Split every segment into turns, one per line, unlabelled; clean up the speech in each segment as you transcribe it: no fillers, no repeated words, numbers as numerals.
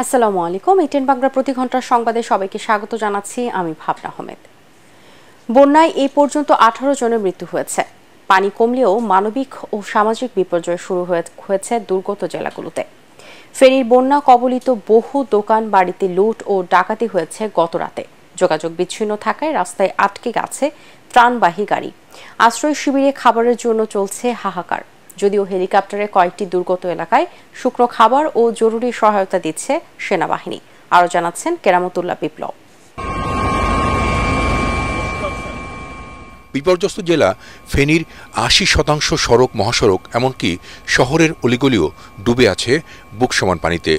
আসসালামু আলাইকুম। এটিএন বাংলা প্রতি ঘন্টার সংবাদে সবাইকে স্বাগত জানাচ্ছি আমি ভাবনা আহমেদ। বন্যায় এই পর্যন্ত 18 জনের মৃত্যু হয়েছে। পানি কমলেও মানবিক ও সামাজিক বিপর্যয় শুরু হয়েছে দুর্গত জেলাগুলোতে। ফেনীর বন্যা কবলিত বহু দোকান বাড়িতে লুট ও ডাকাতি হয়েছে গত রাতে। যোগাযোগ বিচ্ছিন্ন থাকায় রাস্তায় আটকে গেছে ত্রাণবাহী গাড়ি। আশ্রয় শিবিরে খাবারের জন্য চলছে হাহাকার। যদিও হেলিকপ্টারে কয়েকটি দুর্গত এলাকায় শুকনো খাবার ও জরুরি সহায়তা দিচ্ছে সেনাবাহিনী। আরও জানাচ্ছেন কেরামতুল্লাহ বিপ্লব।
বিপর্যস্ত জেলা ফেনীর ৮০% সড়ক মহাসড়ক এমনকি শহরের অলিগলিও ডুবে আছে বুক সমান পানিতে।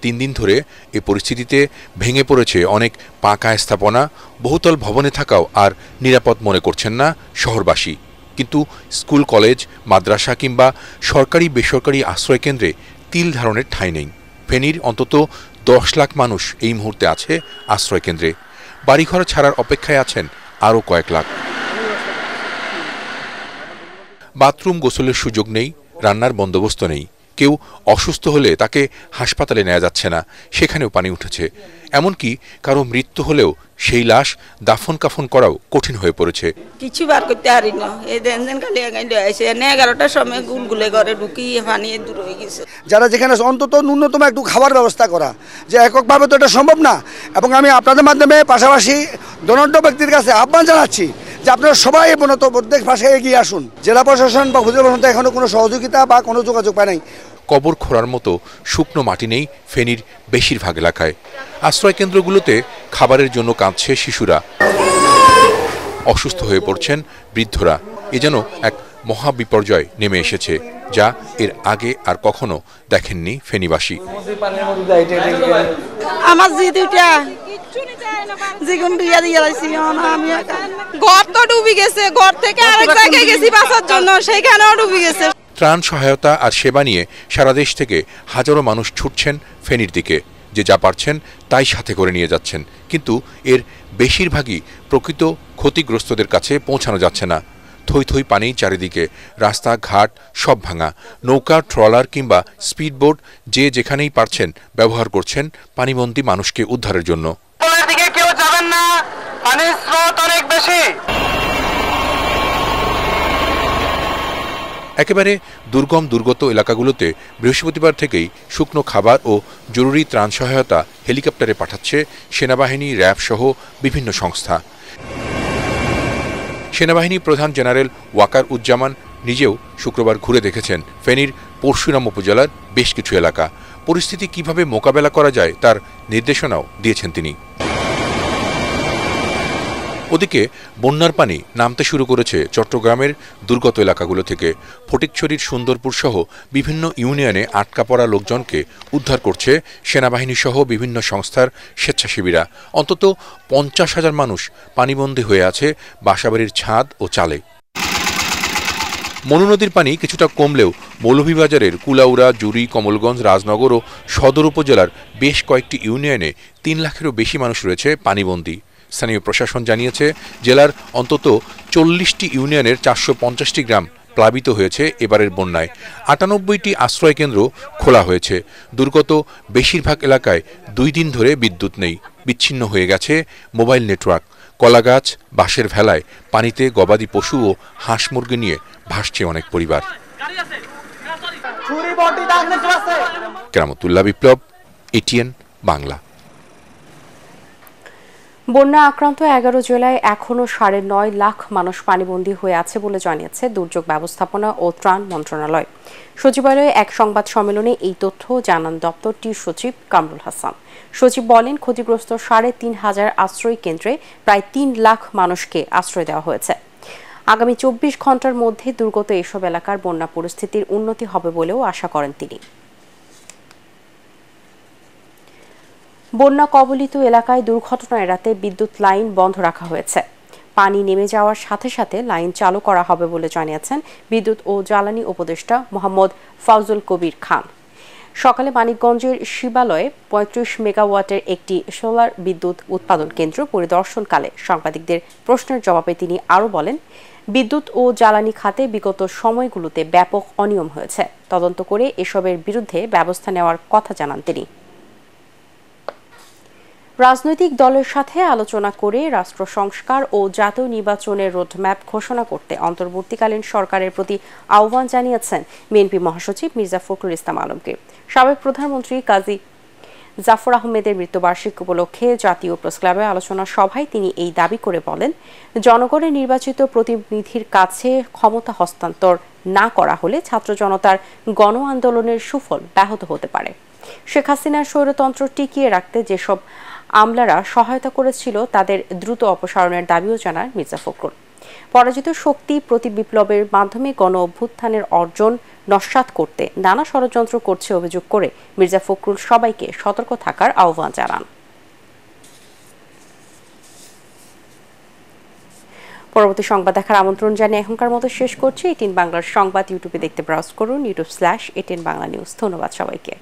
৩ দিন ধরে এ পরিস্থিতিতে ভেঙে পড়েছে অনেক পাকা স্থাপনা। বহুতল ভবনে থাকাও আর নিরাপদ মনে করছেন না শহরবাসী। কিন্তু স্কুল, কলেজ, মাদ্রাসা কিংবা সরকারি বেসরকারি আশ্রয়কেন্দ্রে তিল ধারণের ঠাঁই নেই। ফেনীর অন্তত ১০ লাখ মানুষ এই মুহূর্তে আছে আশ্রয়কেন্দ্রে। বাড়িঘর ছাড়ার অপেক্ষায় আছেন আরও কয়েক লাখ। বাথরুম, গোসলের সুযোগ নেই, রান্নার বন্দোবস্ত নেই। কেউ অসুস্থ হলে তাকে হাসপাতালে নেওয়া যাচ্ছে না, সেখানেও পানি উঠেছে। এমনকি কারো মৃত্যু হলেও সেই লাশ দাফন কাফন করাও কঠিন হয়ে পড়েছে।
কিছু বার করতে পারি না। এই দেন খালি এসে 11টার সময় গুলগুলে ঘরে ঢুকি পানি দূর হয়ে গেছে।
যারা যেখানে অন্তত ন্যূনতম একটু খাবার ব্যবস্থা করা, যে এককভাবে তো এটা সম্ভব না। এবং আমি আপনাদের মাধ্যমে পাশাপাশি ধনাঢ্য ব্যক্তির কাছে আহ্বান জানাচ্ছি যে আপনারা সবাই প্রত্যেক পাশে এগিয়ে আসুন। জেলা প্রশাসন বা উপজেলা প্রশাসন এখনো কোনো সহযোগিতা বা কোনো যোগাযোগ পায় নাই।
কবর খোঁড়ার মতো শুকনো মাটি নেই ফেনীর বেশিরভাগ এলাকায়। আশ্রয়কেন্দ্রগুলোতে খাবারের জন্য কাঁদছে শিশুরা, অসুস্থ হয়ে পড়ছেন বৃদ্ধরা। এ যেন এক মহাবিপর্যয় নেমে এসেছে, যা এর আগে আর কখনো দেখেননি ফেনীবাসী।
আমার জি দুইটা ঘর তো ডুবে গেছে, ঘর থেকে আরেক জায়গায় গেছি বাঁচার জন্য, সেখানেও ডুবে গেছে।
ত্রাণ সহায়তা আর সেবা নিয়ে সারা দেশ থেকে হাজারো মানুষ ছুটছেন ফেনীর দিকে। যে যা পারছেন তাই সাথে করে নিয়ে যাচ্ছেন, কিন্তু এর বেশিরভাগই প্রকৃত ক্ষতিগ্রস্তদের কাছে পৌঁছানো যাচ্ছে না। থই থই পানি চারিদিকে, রাস্তাঘাট সব ভাঙা। নৌকা, ট্রলার কিংবা স্পিডবোট যে যেখানেই পারছেন ব্যবহার করছেন পানিবন্দী মানুষকে উদ্ধারের জন্য।
কেউ যাবেন না, পানির স্রোত অনেক বেশি।
একেবারে দুর্গত এলাকাগুলোতে বৃহস্পতিবার থেকেই শুকনো খাবার ও জরুরি ত্রাণ সহায়তা হেলিকপ্টারে পাঠাচ্ছে সেনাবাহিনী, র্যাব সহ বিভিন্ন সংস্থা। সেনাবাহিনী প্রধান জেনারেল ওয়াকার উজ্জামান নিজেও শুক্রবার ঘুরে দেখেছেন ফেনীর পরশুরাম উপজেলার বেশ কিছু এলাকা। পরিস্থিতি কিভাবে মোকাবেলা করা যায় তার নির্দেশনাও দিয়েছেন তিনি। ওদিকে বন্যার পানি নামতে শুরু করেছে চট্টগ্রামের দুর্গত এলাকাগুলো থেকে। ফটিকছড়ির সুন্দরপুর সহ বিভিন্ন ইউনিয়নে আটকা পড়া লোকজনকে উদ্ধার করছে সেনাবাহিনী সহ বিভিন্ন সংস্থার স্বেচ্ছাসেবীরা। অন্তত 50,000 মানুষ পানিবন্দী হয়ে আছে বাসাবাড়ির ছাদ ও চালে। মনু নদীর পানি কিছুটা কমলেও মৌলভীবাজারের কুলাউড়া, জুড়ি, কমলগঞ্জ, রাজনগর ও সদর উপজেলার বেশ কয়েকটি ইউনিয়নে 3 লাখেরও বেশি মানুষ রয়েছে পানিবন্দী। স্থানীয় প্রশাসন জানিয়েছে জেলার অন্তত 40টি ইউনিয়নের 450টি গ্রাম প্লাবিত হয়েছে এবারের বন্যায়। 98টি আশ্রয়কেন্দ্র খোলা হয়েছে। দুর্গত বেশিরভাগ এলাকায় 2 দিন ধরে বিদ্যুৎ নেই, বিচ্ছিন্ন হয়ে গেছে মোবাইল নেটওয়ার্ক। কলাগাছ, বাঁশের ভেলায় পানিতে গবাদি পশু ও হাঁস মুরগি নিয়ে ভাসছে অনেক পরিবার। কেরামতুল্লাহ বিপ্লব, এটিএন বাংলা।
বন্যা আক্রান্ত 11 জেলায় এখনও 9.5 লাখ মানুষ পানিবন্দী হয়ে আছে বলে জানিয়েছে দুর্যোগ ব্যবস্থাপনা ও ত্রাণ মন্ত্রণালয়। সচিবালয়ে এক সংবাদ সম্মেলনে এই তথ্য জানান দপ্তরটির সচিব কামরুল হাসান। সচিব বলেন, ক্ষতিগ্রস্ত 3,500 আশ্রয় কেন্দ্রে প্রায় 3 লাখ মানুষকে আশ্রয় দেওয়া হয়েছে। আগামী 24 ঘন্টার মধ্যে দুর্গত এসব এলাকার বন্যা পরিস্থিতির উন্নতি হবে বলেও আশা করেন তিনি। বন্যা কবলিত এলাকায় দুর্ঘটনা এড়াতে বিদ্যুৎ লাইন বন্ধ রাখা হয়েছে। পানি নেমে যাওয়ার সাথে সাথে লাইন চালু করা হবে বলে জানিয়েছেন বিদ্যুৎ ও জ্বালানি উপদেষ্টা মোহাম্মদ ফাউজুল কবির খান। সকালে মানিকগঞ্জের শিবালয়ে ৩৫ মেগাওয়াটের একটি সোলার বিদ্যুৎ উৎপাদন কেন্দ্র পরিদর্শনকালে সাংবাদিকদের প্রশ্নের জবাবে তিনি আরও বলেন, বিদ্যুৎ ও জ্বালানি খাতে বিগত সময়গুলোতে ব্যাপক অনিয়ম হয়েছে। তদন্ত করে এসবের বিরুদ্ধে ব্যবস্থা নেওয়ার কথা জানান তিনি। রাজনৈতিক দলের সাথে আলোচনা করে রাষ্ট্র সংস্কার ও জাতীয় নির্বাচনের রোডম্যাপ ঘোষণা করতে অন্তর্বর্তীকালীন সরকারের প্রতি আহ্বান জানিয়েছেন বিএনপি মহাসচিব মির্জা ফখরুল ইসলাম আলমগীর। সাবেক প্রধানমন্ত্রী কাজী জাফর আহমেদের মৃত্যুবার্ষিকী উপলক্ষে জাতীয় প্রেসক্লাবে আলোচনা সভায় তিনি এই দাবি করে বলেন, জনগণের নির্বাচিত প্রতিনিধির কাছে ক্ষমতা হস্তান্তর না করা হলে ছাত্র জনতার গণ আন্দোলনের সুফল ব্যাহত হতে পারে। শেখ হাসিনার স্বৈরতন্ত্র টিকিয়ে রাখতে যেসব আমলারা সহায়তা করেছিল তাদের দ্রুত অপসারণের দাবিও জানান মির্জা ফখরুল। পরাজিত শক্তি প্রতি বিপ্লবের মাধ্যমে গণ অভ্যুত্থানের অর্জন নস্যাৎ করতে নানা ষড়যন্ত্র করছে অভিযোগ করে মির্জা ফখরুল সবাইকে সতর্ক থাকার আহ্বান জানান। পরবর্তী সংবাদ দেখার আমন্ত্রণ জানিয়ে এখনকার মতো শেষ করছি। এটিএন বাংলার সংবাদ ইউটিউবে দেখতে ব্রাউজ করুন, youtube/ATN বাংলা নিউজ। ধন্যবাদ সবাইকে।